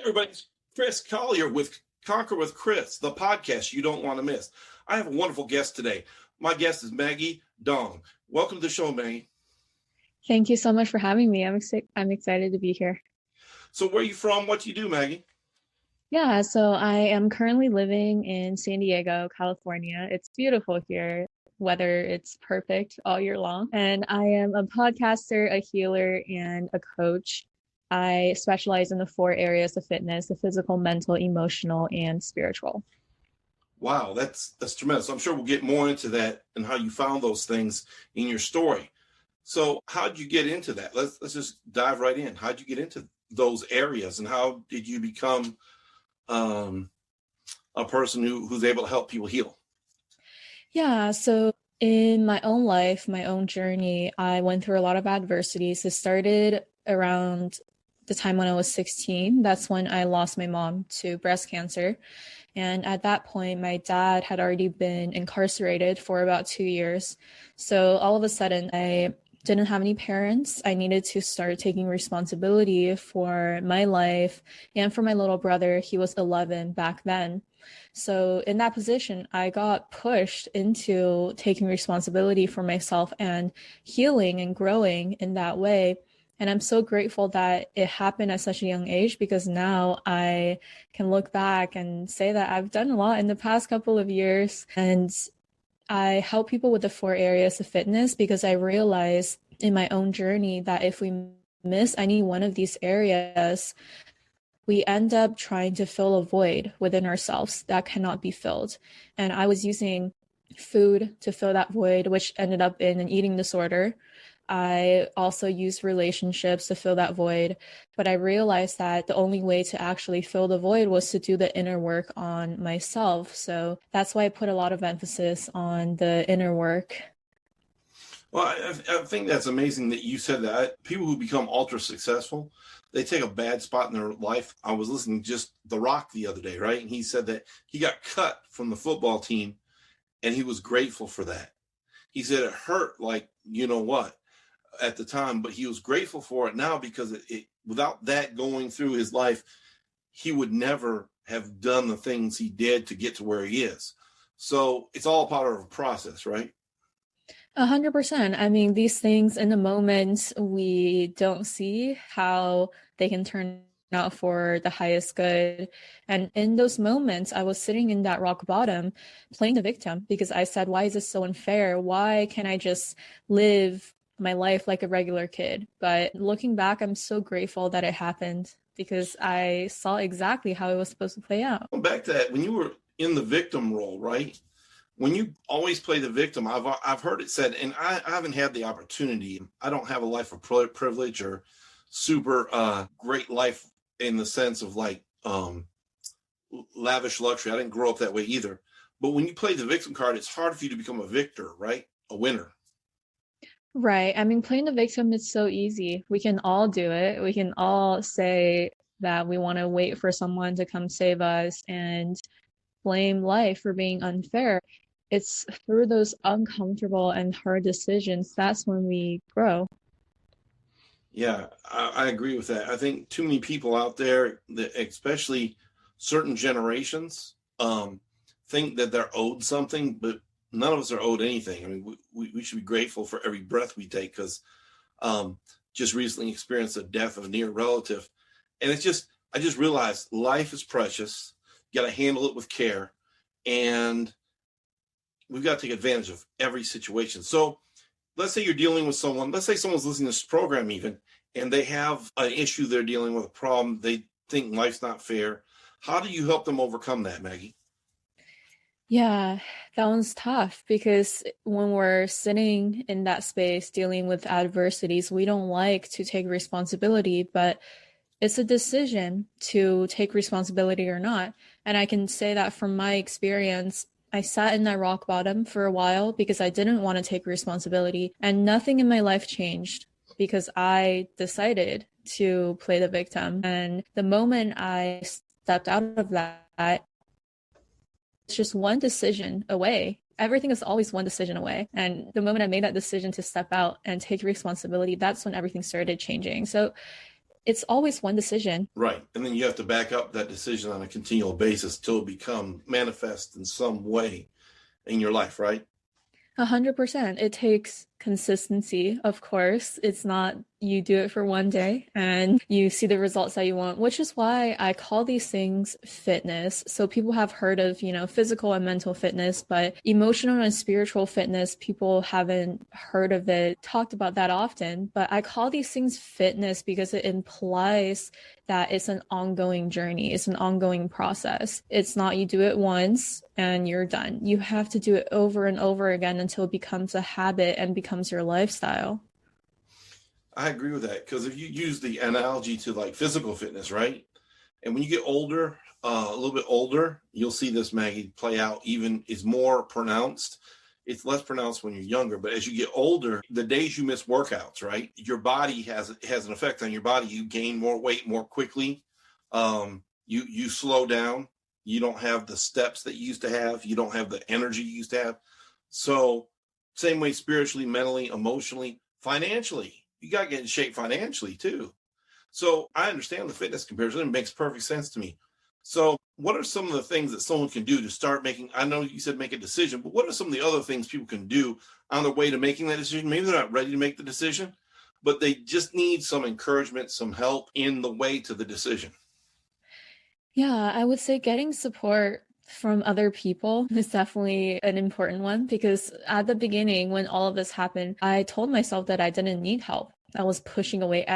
Everybody, it's Chris Collier with Conquer with Chris, the podcast you don't want to miss. I have a wonderful guest today. My guest is Maggie Dong. Welcome to the show, Maggie. Thank you so much for having me. I'm excited to be here. So where are you from? What do you do, Maggie? Yeah, so I am currently living in San Diego, California. It's beautiful here. Weather, it's perfect all year long. And I am a podcaster, a healer, and a coach. I specialize in the 4 areas of fitness: the physical, mental, emotional, and spiritual. Wow, that's tremendous. I'm sure we'll get more into that and how you found those things in your story. So how'd you get into that? Let's just dive right in. How'd you get into those areas, and how did you become a person who's able to help people heal? Yeah, so in my own life, my own journey, I went through a lot of adversities. It started around the time when I was 16. That's when I lost my mom to breast cancer. And at that point, my dad had already been incarcerated for about 2 years. So all of a sudden, I didn't have any parents. I needed to start taking responsibility for my life and for my little brother. He was 11 back then. So in that position, I got pushed into taking responsibility for myself and healing and growing in that way. And I'm so grateful that it happened at such a young age, because now I can look back and say that I've done a lot in the past couple of years. And I help people with the 4 areas of fitness because I realized in my own journey that if we miss any one of these areas, we end up trying to fill a void within ourselves that cannot be filled. And I was using food to fill that void, which ended up in an eating disorder. I also used relationships to fill that void, but I realized that the only way to actually fill the void was to do the inner work on myself. So that's why I put a lot of emphasis on the inner work. Well, I think that's amazing that you said that. People who become ultra successful, they take a bad spot in their life. I was listening to just The Rock the other day, right? And he said that he got cut from the football team and he was grateful for that. He said it hurt like, you know what, at the time, but he was grateful for it now because it without that going through his life, he would never have done the things he did to get to where he is. So it's all part of a process, right? 100%. I mean, these things in the moment, we don't see how they can turn out for the highest good. And in those moments, I was sitting in that rock bottom playing the victim because I said, why is this so unfair? Why can't I just live my life like a regular kid? But looking back, I'm so grateful that it happened because I saw exactly how it was supposed to play out. Back to that, when you were in the victim role, right? When you always play the victim, I've heard it said, and I haven't had the opportunity. I don't have a life of privilege or super great life in the sense of like lavish luxury. I didn't grow up that way either. But when you play the victim card, it's hard for you to become a victor, right? A winner. Right. I mean, playing the victim is so easy. We can all do it. We can all say that we want to wait for someone to come save us and blame life for being unfair. It's through those uncomfortable and hard decisions that's when we grow. Yeah, I agree with that. I think too many people out there, that especially certain generations, think that they're owed something, but none of us are owed anything. I mean, we should be grateful for every breath we take because just recently experienced the death of a near relative. And I just realized life is precious. You got to handle it with care. And we've got to take advantage of every situation. So let's say you're dealing with someone, let's say someone's listening to this program even, and they have an issue they're dealing with, a problem. They think life's not fair. How do you help them overcome that, Maggie? Yeah, that one's tough because when we're sitting in that space dealing with adversities, we don't like to take responsibility, but it's a decision to take responsibility or not. And I can say that from my experience, I sat in that rock bottom for a while because I didn't want to take responsibility, and nothing in my life changed because I decided to play the victim. And the moment I stepped out of that, it's just one decision away. Everything is always one decision away. And the moment I made that decision to step out and take responsibility, that's when everything started changing. So it's always one decision. Right. And then you have to back up that decision on a continual basis till it become manifest in some way in your life, right? 100%. It takes consistency, of course. It's not you do it for one day and you see the results that you want, which is why I call these things fitness. So people have heard of, physical and mental fitness, but emotional and spiritual fitness, people haven't heard of it, talked about that often. But I call these things fitness because it implies that it's an ongoing journey. It's an ongoing process. It's not you do it once and you're done. You have to do it over and over again until it becomes a habit and becomes your lifestyle. I agree with that because if you use the analogy to like physical fitness, right? And when you get older, a little bit older, you'll see this, Maggie, play out even is more pronounced. It's less pronounced when you're younger, but as you get older, the days you miss workouts, right? Your body has an effect on your body. You gain more weight more quickly. You slow down. You don't have the steps that you used to have. You don't have the energy you used to have. So same way spiritually, mentally, emotionally, financially, you got to get in shape financially too. So I understand the fitness comparison. It makes perfect sense to me. So what are some of the things that someone can do to start making, I know you said make a decision, but what are some of the other things people can do on their way to making that decision? Maybe they're not ready to make the decision, but they just need some encouragement, some help in the way to the decision. Yeah, I would say getting support from other people is definitely an important one because at the beginning, when all of this happened, I told myself that I didn't need help. I was pushing away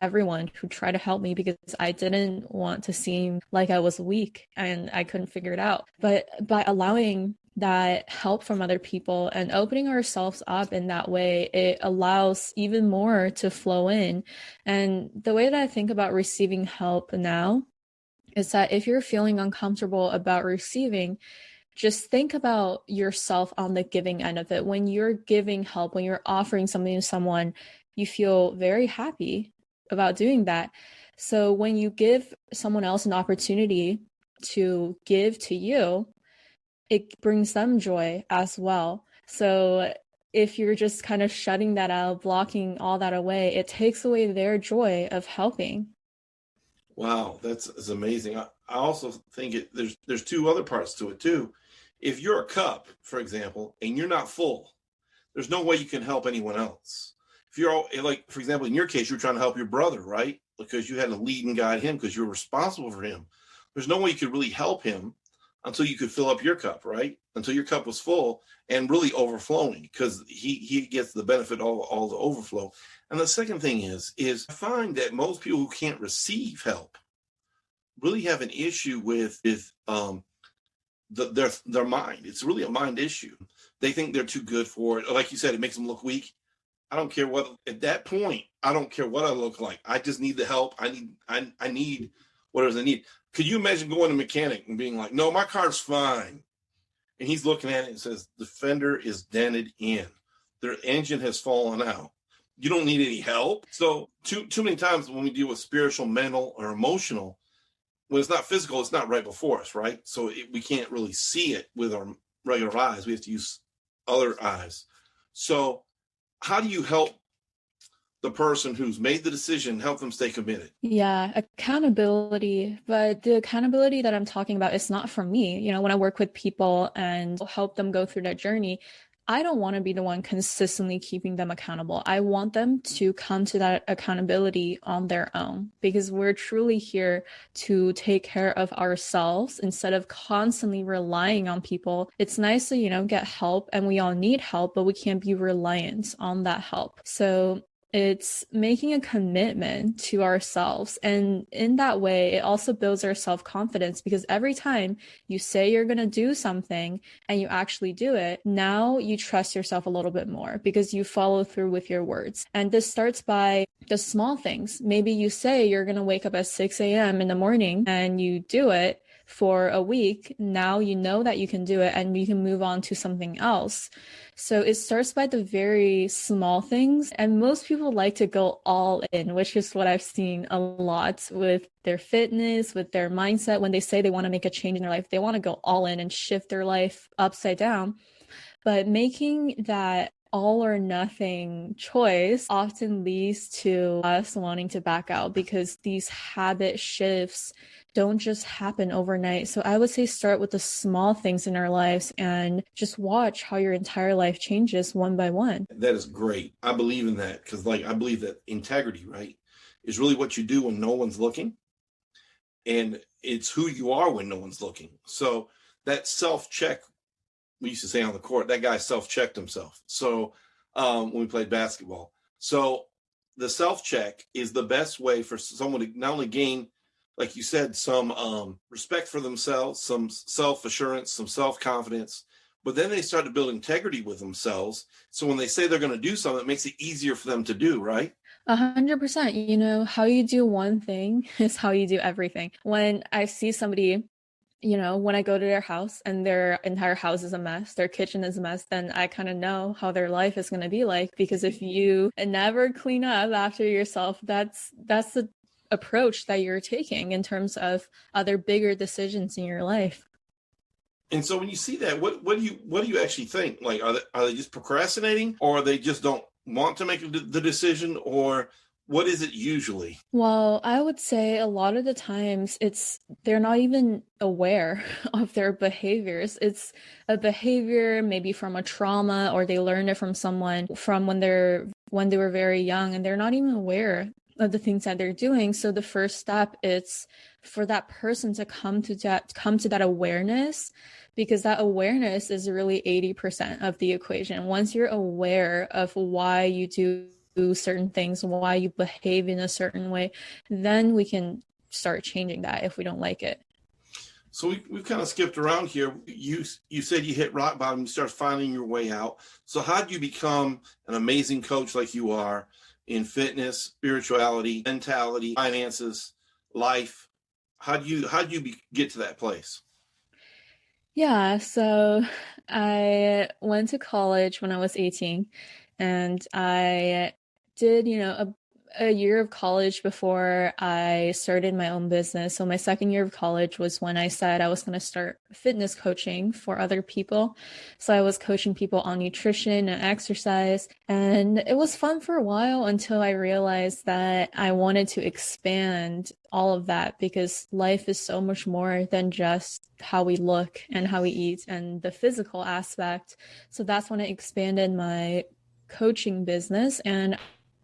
everyone who tried to help me because I didn't want to seem like I was weak and I couldn't figure it out. But by allowing that help from other people and opening ourselves up in that way, it allows even more to flow in. And the way that I think about receiving help now is that if you're feeling uncomfortable about receiving, just think about yourself on the giving end of it. When you're giving help, when you're offering something to someone, you feel very happy about doing that. So when you give someone else an opportunity to give to you, it brings them joy as well. So if you're just kind of shutting that out, blocking all that away, it takes away their joy of helping. Wow, that's amazing. I also think there's two other parts to it too. If you're a cup, for example, and you're not full, there's no way you can help anyone else. If you're all, like, for example, in your case, you're trying to help your brother, right? Because you had to lead and guide him because you're responsible for him. There's no way you could really help him until you could fill up your cup, right? Until your cup was full and really overflowing because he gets the benefit of all the overflow. And the second thing is I find that most people who can't receive help really have an issue with their mind. It's really a mind issue. They think they're too good for it. Like you said, it makes them look weak. I don't care what at that point. I don't care what I look like. I just need the help. I need whatever I need. Could you imagine going to a mechanic and being like, "No, my car's fine," and he's looking at it and says, "The fender is dented in. Their engine has fallen out. You don't need any help." So too many times when we deal with spiritual, mental, or emotional, when it's not physical, it's not right before us, right? So we can't really see it with our regular eyes. We have to use other eyes. So how do you help the person who's made the decision, help them stay committed? Yeah, accountability. But the accountability that I'm talking about is not for me. When I work with people and help them go through their journey, I don't want to be the one consistently keeping them accountable. I want them to come to that accountability on their own because we're truly here to take care of ourselves instead of constantly relying on people. It's nice to, get help and we all need help, but we can't be reliant on that help. So it's making a commitment to ourselves. And in that way, it also builds our self-confidence because every time you say you're going to do something and you actually do it, now you trust yourself a little bit more because you follow through with your words. And this starts by the small things. Maybe you say you're going to wake up at 6 a.m. in the morning and you do it for a week. Now you know that you can do it and you can move on to something else. So it starts by the very small things. And most people like to go all in, which is what I've seen a lot with their fitness, with their mindset. When they say they want to make a change in their life, they want to go all in and shift their life upside down. But making that all or nothing choice often leads to us wanting to back out because these habit shifts don't just happen overnight. So I would say start with the small things in our lives and just watch how your entire life changes one by one. That is great. I believe in that because, like, I believe that integrity, right, is really what you do when no one's looking, and it's who you are when no one's looking. So that self check, we used to say on the court, that guy self checked himself. So when we played basketball, so the self check is the best way for someone to not only gain, like you said, some respect for themselves, some self assurance, some self confidence, but then they start to build integrity with themselves. So when they say they're going to do something, it makes it easier for them to do, right? 100%. You know, how you do one thing is how you do everything. When I see somebody, you know, when I go to their house and their entire house is a mess, their kitchen is a mess, then I kind of know how their life is going to be like. Because if you never clean up after yourself, that's the approach that you're taking in terms of other bigger decisions in your life. And so when you see that, what do you actually think? Like, are they just procrastinating, or they just don't want to make the decision, or what is it usually? Well, I would say a lot of the times they're not even aware of their behaviors. It's a behavior maybe from a trauma or they learned it from someone from when they were very young and they're not even aware of the things that they're doing. So the first step is for that person to come to that awareness, because that awareness is really 80% of the equation. Once you're aware of why you do certain things, why you behave in a certain way, then we can start changing that if we don't like it. So we've kind of skipped around here. You said you hit rock bottom, you start finding your way out. So how did you become an amazing coach like you are in fitness, spirituality, mentality, finances, life? How do you get to that place? Yeah, so I went to college when I was 18 and I did, you know, a year of college before I started my own business. So my second year of college was when I said I was going to start fitness coaching for other people. So I was coaching people on nutrition and exercise, and it was fun for a while until I realized that I wanted to expand all of that because life is so much more than just how we look and how we eat and the physical aspect. So that's when I expanded my coaching business, and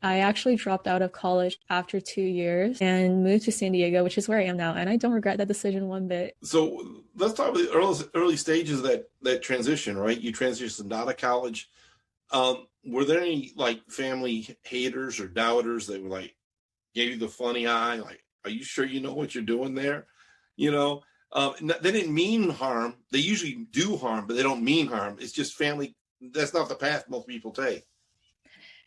I actually dropped out of college after 2 years and moved to San Diego, which is where I am now. And I don't regret that decision one bit. So let's talk about the early stages of that transition, right? You transitioned out of college. Were there any like family haters or doubters that were like gave you the funny eye, like, are you sure you know what you're doing there? You know, they didn't mean harm. They usually do harm, but they don't mean harm. It's just family. That's not the path most people take.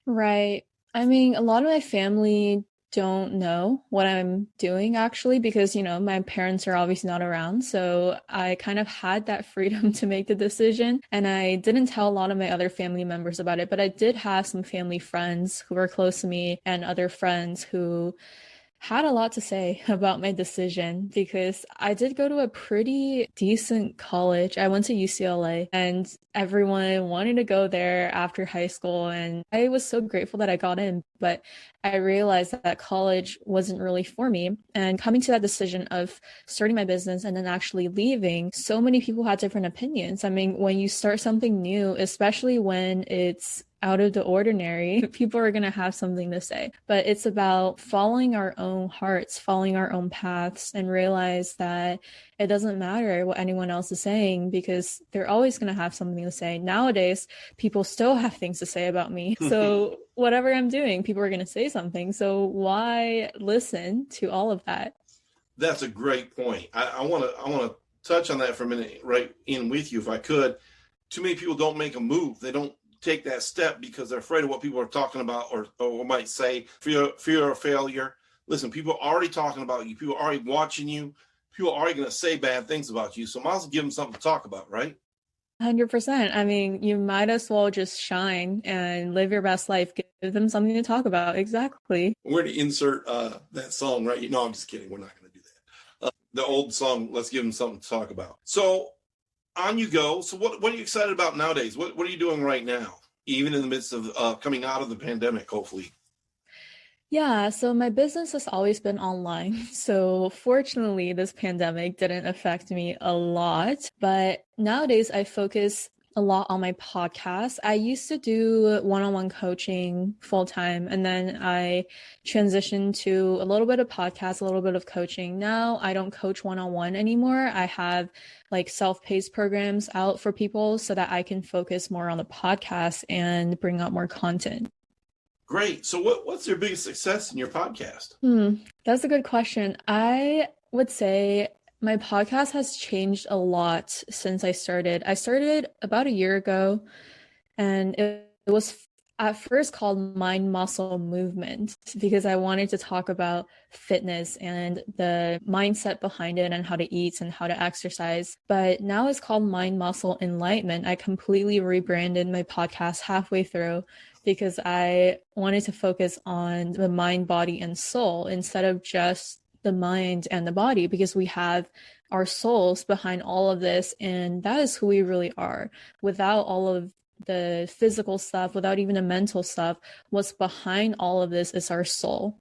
Right. I mean, a lot of my family don't know what I'm doing actually because, you know, my parents are obviously not around. So I kind of had that freedom to make the decision. And I didn't tell a lot of my other family members about it, but I did have some family friends who were close to me and other friends who had a lot to say about my decision because I did go to a pretty decent college. I went to UCLA and everyone wanted to go there after high school. And I was so grateful that I got in, but I realized that college wasn't really for me. And coming to that decision of starting my business and then actually leaving, so many people had different opinions. I mean, when you start something new, especially when it's out of the ordinary, people are going to have something to say. But it's about following our own hearts, following our own paths, and realize that it doesn't matter what anyone else is saying because they're always going to have something to say. Nowadays, people still have things to say about me. So whatever I'm doing, people are going to say something. So why listen to all of that? That's a great point. I want to touch on that for a minute, right in with you, if I could. Too many people don't make a move. They don't take that step because they're afraid of what people are talking about or might say, fear of failure. Listen, people are already talking about you. People are already watching you. People are already going to say bad things about you. So might as well give them something to talk about, right? 100%. I mean, you might as well just shine and live your best life. Give them something to talk about. Exactly. We're going to insert that song, right? No, I'm just kidding. We're not going to do that. The old song, let's give them something to talk about. So on you go. So what are you excited about nowadays? What are you doing right now? even in the midst of coming out of the pandemic, hopefully. Yeah, so my business has always been online. So fortunately, this pandemic didn't affect me a lot. But nowadays, I focus a lot on my podcast. I used to do one-on-one coaching full time, and then I transitioned to a little bit of podcast, a little bit of coaching. Now I don't coach one-on-one anymore. I have like self-paced programs out for people so that I can focus more on the podcast and bring out more content. Great. So what's your biggest success in your podcast? That's a good question. I would say my podcast has changed a lot since I started. I started about a year ago, and it was at first called Mind Muscle Movement because I wanted to talk about fitness and the mindset behind it and how to eat and how to exercise. But now it's called Mind Muscle Enlightenment. I completely rebranded my podcast halfway through because I wanted to focus on the mind, body, and soul instead of just the mind and the body, because we have our souls behind all of this, and that is who we really are. Without all of the physical stuff, without even the mental stuff, what's behind all of this is our soul.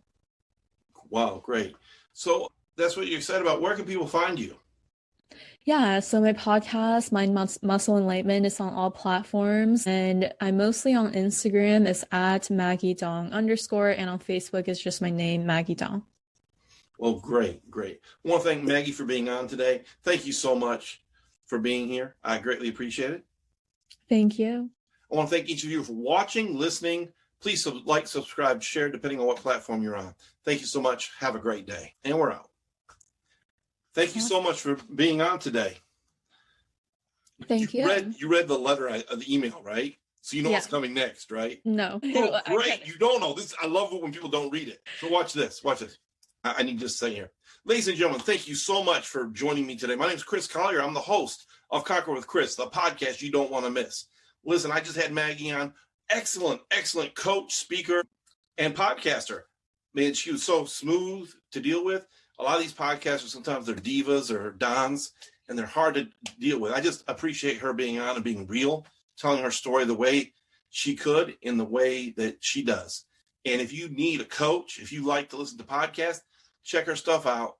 Wow, great. So that's what you're excited about. Where can people find you? Yeah, so my podcast, Mind Muscle Enlightenment, is on all platforms, and I'm mostly on Instagram. It's at Maggie Dong _, and on Facebook it's just my name, Maggie Dong. Well, great. I want to thank Maggie for being on today. Thank you so much for being here. I greatly appreciate it. Thank you. I want to thank each of you for watching, listening. Please like, subscribe, share, depending on what platform you're on. Thank you so much. Have a great day. And we're out. Thank you so much for being on today. Thank you. You read the letter, the email, right? So you know what's coming next, right? No. Oh, great. You don't know this. I love it when people don't read it. So watch this. I need to say here. Ladies and gentlemen, thank you so much for joining me today. My name is Chris Collier. I'm the host of Conquer with Chris, the podcast you don't want to miss. Listen, I just had Maggie on. Excellent coach, speaker, and podcaster. Man, she was so smooth to deal with. A lot of these podcasters, sometimes they're divas or dons, and they're hard to deal with. I just appreciate her being on and being real, telling her story the way she could in the way that she does. And if you need a coach, if you like to listen to podcasts, check her stuff out.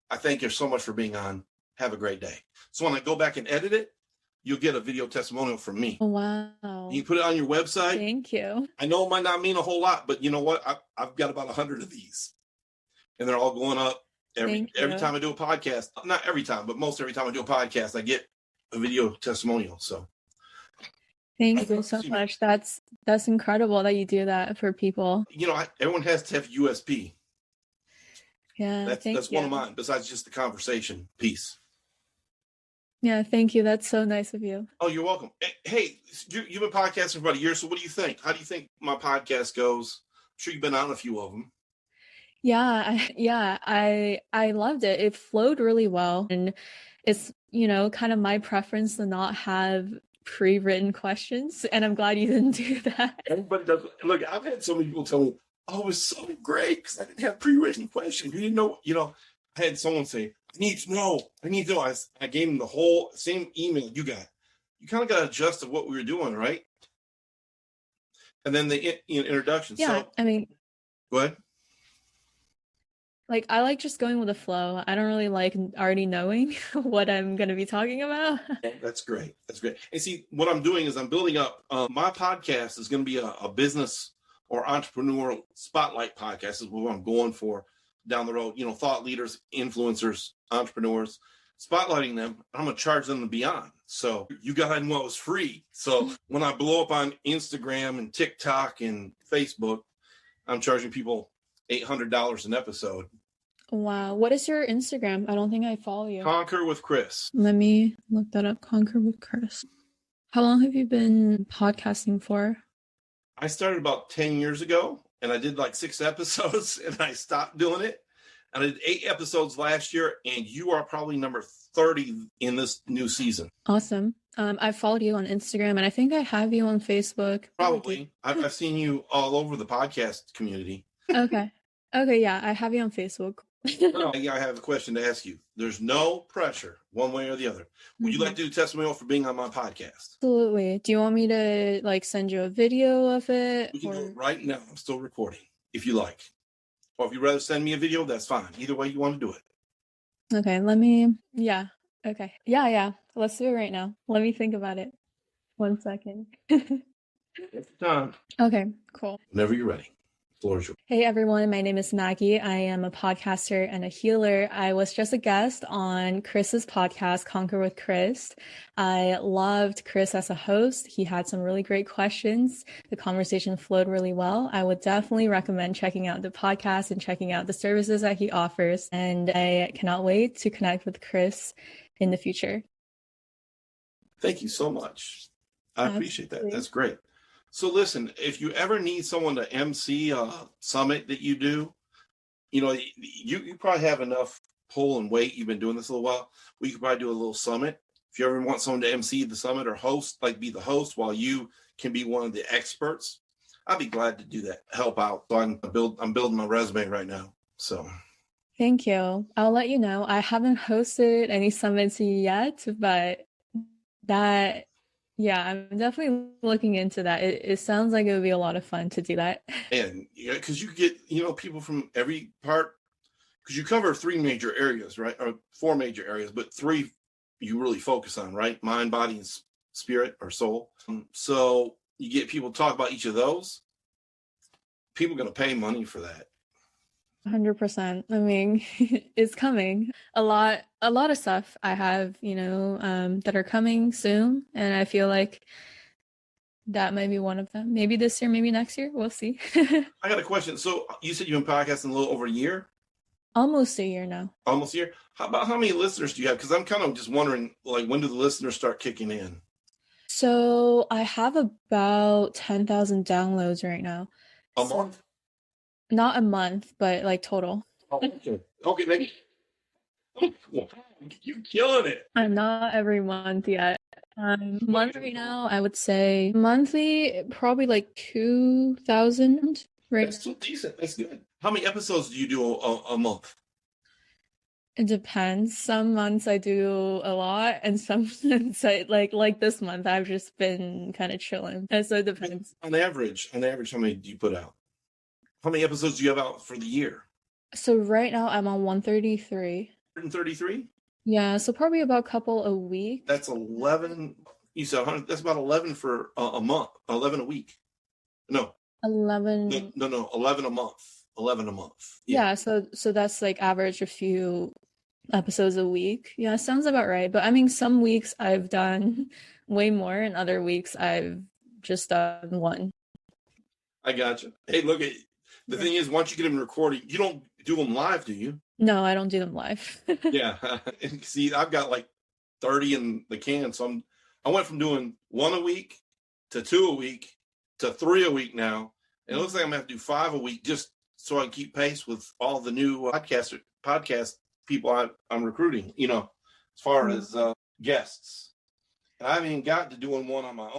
I thank her so much for being on. Have a great day. So when I go back and edit it, you'll get a video testimonial from me. Wow. You can put it on your website. Thank you. I know it might not mean a whole lot, but you know what? I've got about 100 of these, and they're all going up every time I do a podcast. Not every time, but most every time I do a podcast, I get a video testimonial. So thank you so much. That's incredible that you do that for people. You know, everyone has to have USP. Yeah, that's one of mine, besides just the conversation piece. Yeah, thank you. That's so nice of you. Oh, you're welcome. Hey, you've been podcasting for about a year, so what do you think? How do you think my podcast goes? I'm sure you've been on a few of them. Yeah, I loved it. It flowed really well, and it's, kind of my preference to not have pre-written questions, and I'm glad you didn't do that. Everybody does. Look, I've had so many people tell me, "Oh, it was so great because I didn't have pre-written questions. You didn't know." I had someone say, I need to know. I gave them the whole same email you got. You kind of got to adjust to what we were doing, right? And then the introduction. Yeah, so, go ahead. I like just going with the flow. I don't really like already knowing what I'm going to be talking about. That's great. And see, what I'm doing is I'm building up. My podcast is going to be a business or entrepreneurial spotlight podcast is what I'm going for down the road. Thought leaders, influencers, entrepreneurs, spotlighting them. I'm going to charge them to be on. So you got on what was free. So when I blow up on Instagram and TikTok and Facebook, I'm charging people $800 an episode. Wow. What is your Instagram? I don't think I follow you. Conquer with Chris. Let me look that up. Conquer with Chris. How long have you been podcasting for? I started about 10 years ago, and I did like 6 episodes, and I stopped doing it. And I did 8 episodes last year, and you are probably number 30 in this new season. Awesome. I followed you on Instagram, and I think I have you on Facebook. Probably. I've seen you all over the podcast community. Okay, yeah, I have you on Facebook. I have a question to ask you. There's no pressure one way or the other. Would you like to do testimonial for being on my podcast? Absolutely. Do you want me to like send you a video of it? We can do it right now. I'm still recording if you like. Or if you'd rather send me a video, that's fine. Either way you want to do it. Okay, yeah. Okay. Yeah. Let's do it right now. Let me think about it. 1 second. It's done. Okay, cool. Whenever you're ready. Floor is yours. Hey everyone, my name is Maggie. I am a podcaster and a healer. I was just a guest on Chris's podcast, Conquer with Chris. I loved Chris as a host. He had some really great questions. The conversation flowed really well. I would definitely recommend checking out the podcast and checking out the services that he offers. And I cannot wait to connect with Chris in the future. Thank you so much. I appreciate that. That's great. So listen, if you ever need someone to MC a summit that you do, you probably have enough pull and weight. You've been doing this a little while. We could probably do a little summit. If you ever want someone to MC the summit or host, like be the host while you can be one of the experts, I'd be glad to do that, help out. So I'm building my resume right now. So thank you. I'll let you know. I haven't hosted any summits yet, but yeah, I'm definitely looking into that. It sounds like it would be a lot of fun to do that. And because you get, people from every part, because you cover 3 major areas, right? Or 4 major areas, but 3 you really focus on, right? Mind, body, and spirit or soul. So you get people to talk about each of those. People are going to pay money for that. 100%. I mean, it's coming. A lot of stuff I have, that are coming soon. And I feel like that might be one of them. Maybe this year, maybe next year. We'll see. I got a question. So you said you've been podcasting a little over a year? Almost a year now. Almost a year? How many listeners do you have? Because I'm kind of just wondering, like, when do the listeners start kicking in? So I have about 10,000 downloads right now. A month? Not a month, but like total. Oh, okay, maybe. You're killing it. I'm not every month yet. Month right now, I would say monthly, probably like 2,000. Right. That's still decent. That's good. How many episodes do you do a month? It depends. Some months I do a lot, and some months I like this month I've just been kind of chilling. And so it depends. On average, how many do you put out? How many episodes do you have out for the year? So right now I'm on 133. 133? Yeah, so probably about a couple a week. That's 11. You said 100. That's about 11 for a month. 11 a week. No. 11. No. 11 a month. 11 a month. Yeah, so that's like average a few episodes a week. Yeah, sounds about right. But I mean, some weeks I've done way more, and other weeks I've just done one. I gotcha. Hey, look, the thing is, once you get them recorded, you don't do them live, do you? No, I don't do them live. Yeah. See, I've got like 30 in the can. So I went from doing 1 a week to 2 a week to 3 a week now. And it looks like I'm going to have to do 5 a week just so I can keep pace with all the new podcast people I'm recruiting, as far as guests. And I haven't even got to doing one on my